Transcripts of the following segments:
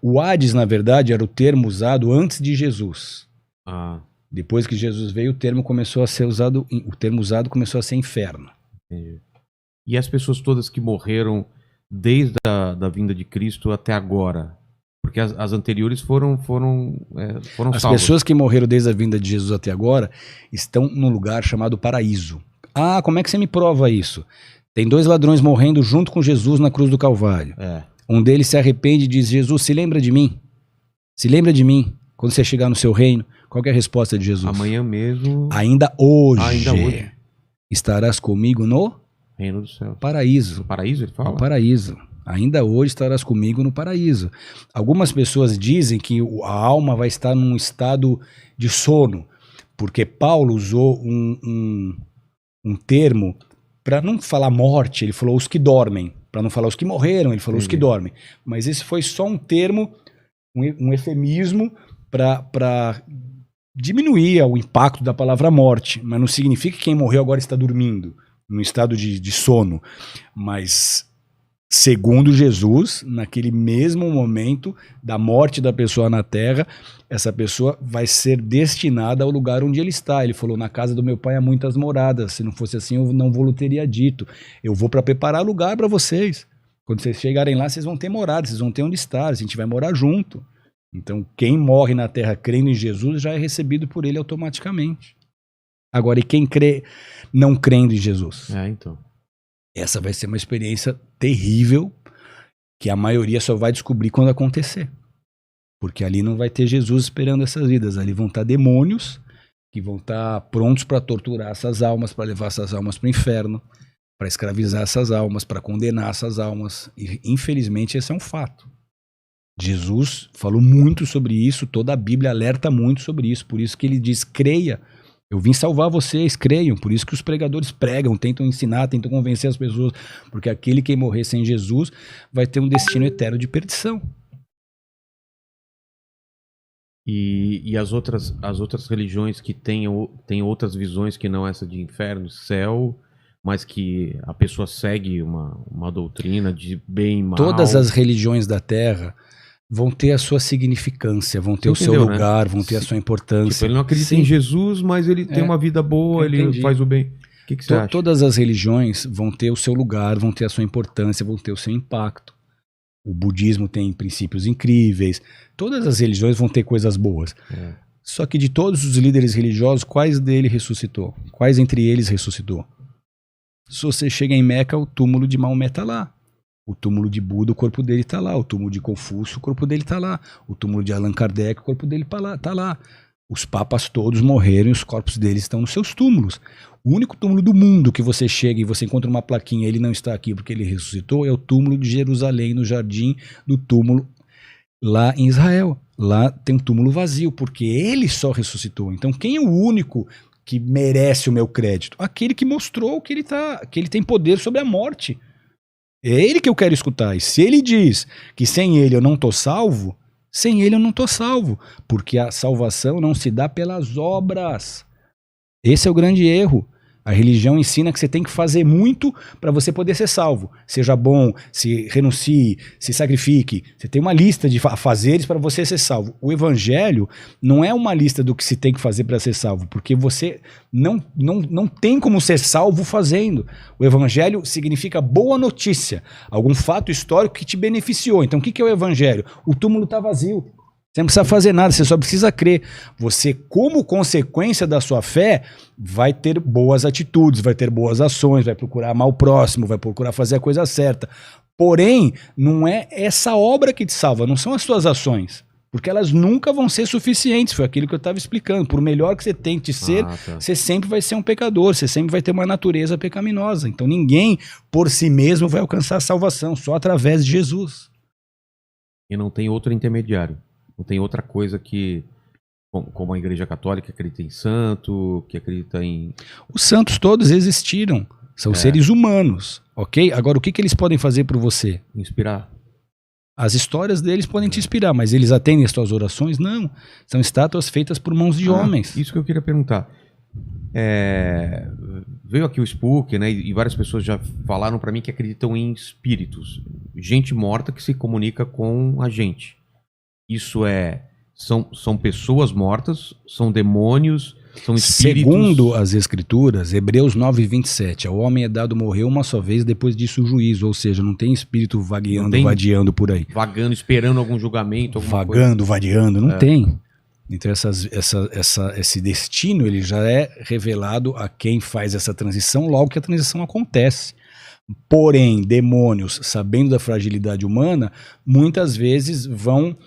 O Hades, na verdade, era o termo usado antes de Jesus. Ah, Depois que Jesus veio, o termo começou a ser usado, o termo usado começou a ser inferno. entendi. E as pessoas todas que morreram desde a da vinda de Cristo até agora? Porque as anteriores foram As salvas. pessoas que morreram desde a vinda de Jesus até agora estão num lugar chamado paraíso. Ah, como é que você me prova isso? Tem 2 ladrões morrendo junto com Jesus na cruz do Calvário. É. Um deles se arrepende e diz: Jesus, se lembra de mim? Se lembra de mim quando você chegar no seu reino? Qual que é a resposta de Jesus? Amanhã mesmo, Ainda hoje, Ainda hoje. estarás comigo no reino do céu. paraíso. No paraíso, ele fala? No paraíso. Ainda hoje estarás comigo no paraíso. Algumas pessoas dizem que a alma vai estar num estado de sono, porque Paulo usou um termo para não falar morte, ele falou os que dormem. Para não falar os que morreram, ele falou os que Entendi. dormem. Mas esse foi só um termo, um eufemismo para diminuir o impacto da palavra morte. Mas não significa que quem morreu agora está dormindo, num estado de sono. Mas, segundo Jesus, naquele mesmo momento da morte da pessoa na terra, essa pessoa vai ser destinada ao lugar onde ele está. Ele falou: na casa do meu pai há muitas moradas. Se não fosse assim, eu não vou teria dito. Eu vou para preparar lugar para vocês. Quando vocês chegarem lá, vocês vão ter morada, vocês vão ter onde estar, a gente vai morar junto. Então, quem morre na terra crendo em Jesus já é recebido por ele automaticamente. Agora, e quem crê não crendo em Jesus? É, então. Essa vai ser uma experiência terrível que a maioria só vai descobrir quando acontecer. Porque ali não vai ter Jesus esperando essas vidas. Ali vão estar demônios que vão estar prontos para torturar essas almas, para levar essas almas para o inferno, para escravizar essas almas, para condenar essas almas. E, infelizmente, esse é um fato. Jesus falou muito sobre isso, toda a Bíblia alerta muito sobre isso. Por isso que ele diz: creia. Eu vim salvar vocês, creiam. Por isso que os pregadores pregam, tentam ensinar, tentam convencer as pessoas. Porque aquele que morrer sem Jesus vai ter um destino eterno de perdição. E as outras religiões que têm outras visões que não essa de inferno, céu, mas que a pessoa segue uma doutrina de bem e mal. Todas as religiões da Terra vão ter a sua significância, vão ter Você o seu entendeu, lugar, né? vão ter a sua importância. Tipo, ele não acredita Sim. em Jesus, mas ele tem uma vida boa, ele Entendi. faz o bem. O que você acha? Todas as religiões vão ter o seu lugar, vão ter a sua importância, vão ter o seu impacto. O budismo tem princípios incríveis. Todas as religiões vão ter coisas boas. É. Só que de todos os líderes religiosos, quais dele ressuscitou? Quais entre eles ressuscitou? Se você chega em Meca, o túmulo de Maomé está lá. O túmulo de Buda, o corpo dele está lá. O túmulo de Confúcio, o corpo dele está lá. O túmulo de Allan Kardec, o corpo dele está lá. Os papas todos morreram e os corpos deles estão nos seus túmulos. O único túmulo do mundo que você chega e você encontra uma plaquinha, ele não está aqui porque ele ressuscitou, é o túmulo de Jerusalém, no jardim do túmulo lá em Israel. Lá tem um túmulo vazio, porque ele só ressuscitou. Então quem é o único que merece o meu crédito? Aquele que mostrou que ele tem poder sobre a morte. É ele que eu quero escutar. E se ele diz que sem ele eu não estou salvo, sem ele eu não estou salvo. Porque a salvação não se dá pelas obras. Esse é o grande erro. A religião ensina que você tem que fazer muito para você poder ser salvo. Seja bom, se renuncie, se sacrifique. Você tem uma lista de fazeres para você ser salvo. O evangelho não é uma lista do que se tem que fazer para ser salvo, porque você não tem como ser salvo fazendo. O evangelho significa boa notícia, algum fato histórico que te beneficiou. Então o que é o evangelho? O túmulo está vazio. Você não precisa fazer nada, você só precisa crer. Você, como consequência da sua fé, vai ter boas atitudes, vai ter boas ações, vai procurar amar o próximo, vai procurar fazer a coisa certa. Porém, não é essa obra que te salva, não são as suas ações. Porque elas nunca vão ser suficientes, foi aquilo que eu estava explicando. Por melhor que você tente ser, você sempre vai ser um pecador, você sempre vai ter uma natureza pecaminosa. Então ninguém, por si mesmo, vai alcançar a salvação, só através de Jesus. E não tem outro intermediário. Não tem outra coisa que, como a Igreja Católica, acredita em santo, que acredita em... Os santos todos existiram, são seres humanos, ok? Agora, o que eles podem fazer por você? Inspirar. As histórias deles podem te inspirar, mas eles atendem as tuas orações? Não. São estátuas feitas por mãos de homens. Isso que eu queria perguntar. Veio aqui o Spook, né? E várias pessoas já falaram para mim que acreditam em espíritos. Gente morta que se comunica com a gente. isso são pessoas mortas, são demônios, são espíritos? Segundo as escrituras, Hebreus 9:27, ao homem é dado morrer uma só vez, depois disso o juízo, ou seja, não tem espírito vagueando, vadiando por aí. Vagando, esperando algum julgamento, alguma vagando, vadiando, não tem. Então esse destino ele já é revelado a quem faz essa transição logo que a transição acontece. Porém, demônios, sabendo da fragilidade humana, muitas vezes vão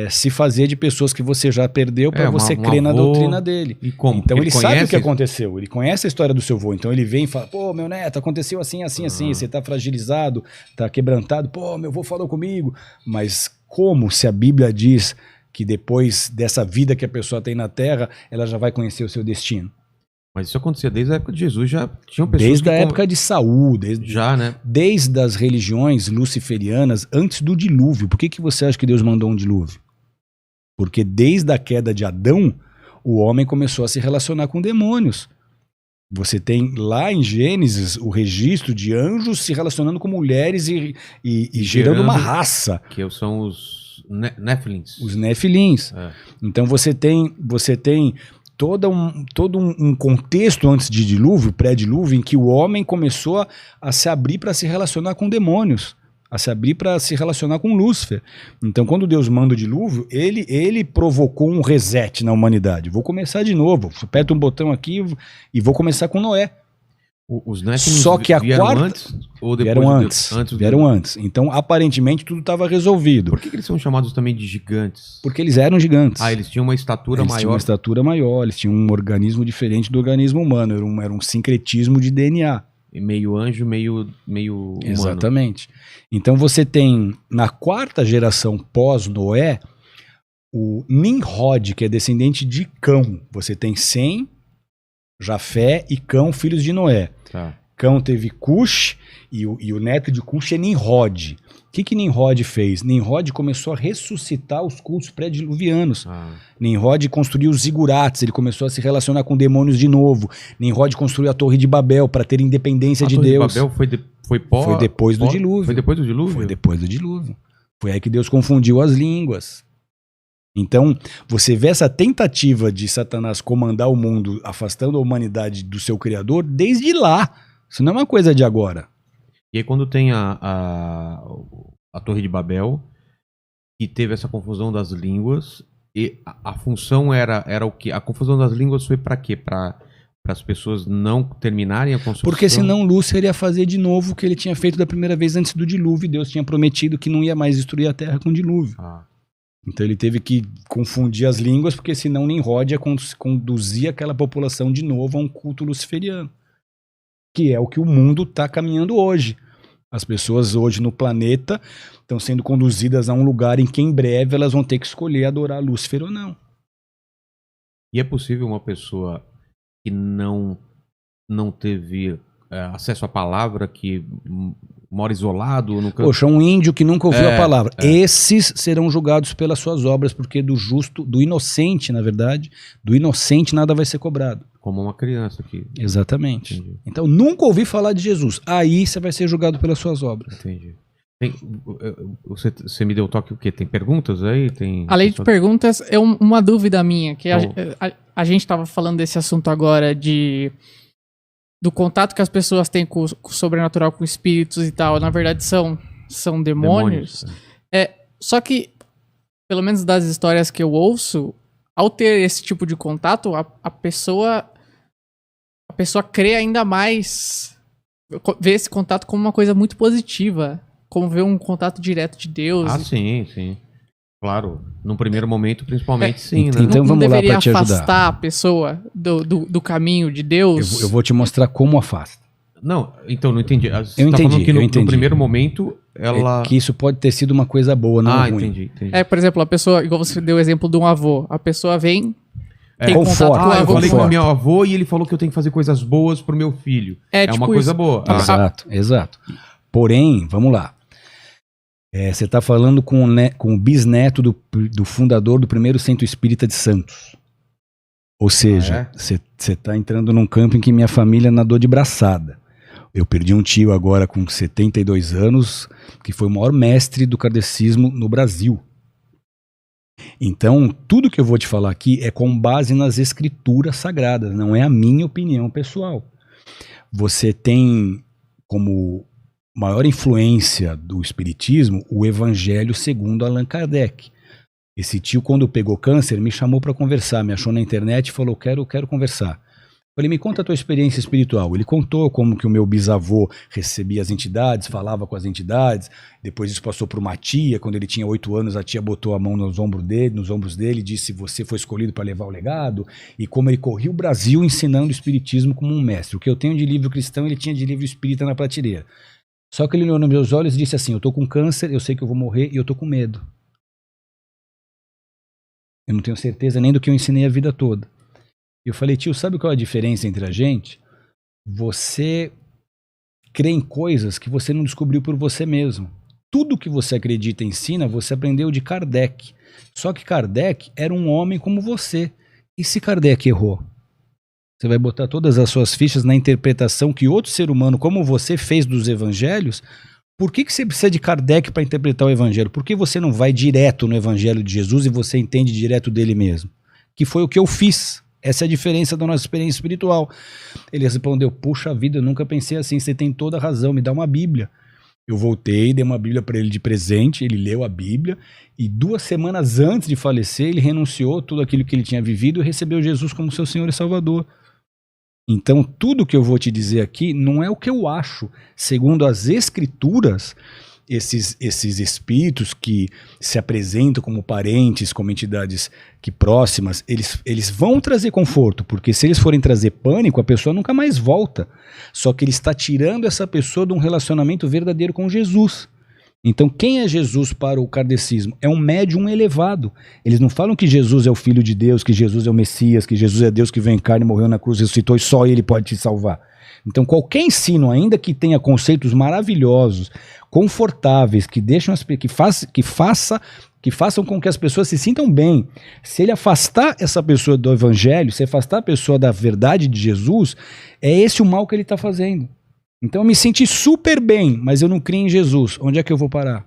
se fazer de pessoas que você já perdeu para você crer na doutrina dele. E como? Então ele sabe o que aconteceu, ele conhece a história do seu avô, então ele vem e fala, pô, meu neto, aconteceu assim, assim, assim, você tá fragilizado, tá quebrantado, pô, meu avô falou comigo. Mas como se a Bíblia diz que depois dessa vida que a pessoa tem na Terra, ela já vai conhecer o seu destino? Mas isso acontecia desde a época de Jesus, já tinham pessoas desde a época de Saul, né? Desde as religiões luciferianas antes do dilúvio. Por que você acha que Deus mandou um dilúvio? Porque desde a queda de Adão, o homem começou a se relacionar com demônios. Você tem lá em Gênesis o registro de anjos se relacionando com mulheres e gerando uma raça. Que são os Nefilins. Os Nefilins. Então você tem todo um contexto antes de dilúvio, pré-dilúvio, em que o homem começou a se abrir para se relacionar com demônios, a se abrir para se relacionar com Lúcifer. Então, quando Deus manda o dilúvio, ele provocou um reset na humanidade. Vou começar de novo, aperto um botão aqui e vou começar com Noé. Os Nefilins Só que a vieram quarta antes ou depois? Vieram antes. Então, aparentemente, tudo estava resolvido. Por que eles são chamados também de gigantes? Porque eles eram gigantes. Eles tinham uma estatura maior. Eles tinham uma estatura maior, eles tinham um organismo diferente do organismo humano. Era um sincretismo de DNA. Meio anjo, meio humano. Exatamente. Então, você tem, na quarta geração pós-Noé, o Nimrod, que é descendente de Cão. Você tem Sem, Jafé e Cão, filhos de Noé. Tá. Cão teve Cush e o neto de Cush é Nimrod. O que Nimrod fez? Nimrod começou a ressuscitar os cultos pré-diluvianos. Nimrod construiu os zigurates, ele começou a se relacionar com demônios de novo. Nimrod construiu a Torre de Babel para ter independência de Deus. A Torre de Babel foi depois do dilúvio. Foi depois do dilúvio? Foi depois do dilúvio. Foi aí que Deus confundiu as línguas. Então, você vê essa tentativa de Satanás comandar o mundo, afastando a humanidade do seu Criador, desde lá. Isso não é uma coisa de agora. E aí quando tem a Torre de Babel, que teve essa confusão das línguas, e a função era o quê? A confusão das línguas foi para quê? Para as pessoas não terminarem a construção? Porque senão Lúcifer ia fazer de novo o que ele tinha feito da primeira vez antes do dilúvio, e Deus tinha prometido que não ia mais destruir a terra com dilúvio. Então ele teve que confundir as línguas, porque senão Nimrod ia conduzir aquela população de novo a um culto luciferiano. Que é o que o mundo está caminhando hoje. As pessoas hoje no planeta estão sendo conduzidas a um lugar em que em breve elas vão ter que escolher adorar Lúcifer ou não. E é possível uma pessoa que não teve acesso à palavra, que mora isolado? Poxa, um índio que nunca ouviu a palavra. Esses serão julgados pelas suas obras, porque do justo, do inocente, na verdade, do inocente nada vai ser cobrado. Como uma criança aqui. Exatamente. Entendi. Então, nunca ouvi falar de Jesus. Aí você vai ser julgado pelas suas obras. Entendi. Você me deu toque o quê? Tem perguntas aí? Além de perguntas, é uma dúvida minha, que a gente estava falando desse assunto agora do contato que as pessoas têm com o sobrenatural, com espíritos e tal. Na verdade, são demônios. Só que, pelo menos das histórias que eu ouço, ao ter esse tipo de contato, a pessoa crê ainda mais, vê esse contato como uma coisa muito positiva, como ver um contato direto de Deus. Sim. Claro, num primeiro momento, principalmente, sim, né? Então vamos lá para te ajudar. Afastar a pessoa do caminho de Deus. Eu vou te mostrar como afasta. Não, então, não entendi. Você eu entendi, falando que no primeiro momento, ela... que isso pode ter sido uma coisa boa, não ruim. Entendi. Por exemplo, a pessoa, igual você deu o exemplo de um avô, a pessoa vem... Tem contato com o avô. Eu falei com o meu avô e ele falou que eu tenho que fazer coisas boas pro meu filho. Tipo uma coisa boa. Exato. Porém, vamos lá. Você está falando com o bisneto do fundador do primeiro centro espírita de Santos. Ou seja, você está entrando num campo em que minha família nadou de braçada. Eu perdi um tio agora com 72 anos, que foi o maior mestre do kardecismo no Brasil. Então, tudo que eu vou te falar aqui é com base nas escrituras sagradas, não é a minha opinião pessoal. Você tem como maior influência do espiritismo o Evangelho segundo Allan Kardec. Esse tio, quando pegou câncer, me chamou para conversar, me achou na internet e falou, quero conversar. Falei, me conta a tua experiência espiritual. Ele contou como que o meu bisavô recebia as entidades, falava com as entidades, depois isso passou para uma tia, quando ele tinha 8 anos, a tia botou a mão nos ombros dele e disse, você foi escolhido para levar o legado, e como ele corria o Brasil ensinando o espiritismo como um mestre. O que eu tenho de livro cristão, ele tinha de livro espírita na prateleira. Só que ele olhou nos meus olhos e disse assim, eu tô com câncer, eu sei que eu vou morrer e eu tô com medo. Eu não tenho certeza nem do que eu ensinei a vida toda. Eu falei, tio, sabe qual é a diferença entre a gente? Você crê em coisas que você não descobriu por você mesmo. Tudo que você acredita e ensina, você aprendeu de Kardec. Só que Kardec era um homem como você. E se Kardec errou? Você vai botar todas as suas fichas na interpretação que outro ser humano como você fez dos evangelhos? Por que você precisa de Kardec para interpretar o evangelho? Por que você não vai direto no evangelho de Jesus e você entende direto dele mesmo? Que foi o que eu fiz. Essa é a diferença da nossa experiência espiritual. Ele respondeu, puxa vida, eu nunca pensei assim, você tem toda a razão, me dá uma Bíblia. Eu voltei, dei uma Bíblia para ele de presente, ele leu a Bíblia, e 2 semanas antes de falecer, ele renunciou tudo aquilo que ele tinha vivido e recebeu Jesus como seu Senhor e Salvador. Então, tudo que eu vou te dizer aqui não é o que eu acho. Segundo as Escrituras, esses espíritos que se apresentam como parentes, como entidades que próximas, eles vão trazer conforto, porque se eles forem trazer pânico, a pessoa nunca mais volta. Só que ele está tirando essa pessoa de um relacionamento verdadeiro com Jesus. Então, quem é Jesus para o kardecismo? É um médium elevado. Eles não falam que Jesus é o Filho de Deus, que Jesus é o Messias, que Jesus é Deus que veio em carne, morreu na cruz, ressuscitou e só ele pode te salvar. Então, qualquer ensino, ainda que tenha conceitos maravilhosos, confortáveis, que deixam que façam com que as pessoas se sintam bem, se ele afastar essa pessoa do evangelho, se afastar a pessoa da verdade de Jesus, é esse o mal que ele está fazendo. Então eu me senti super bem, mas eu não criei em Jesus. Onde é que eu vou parar?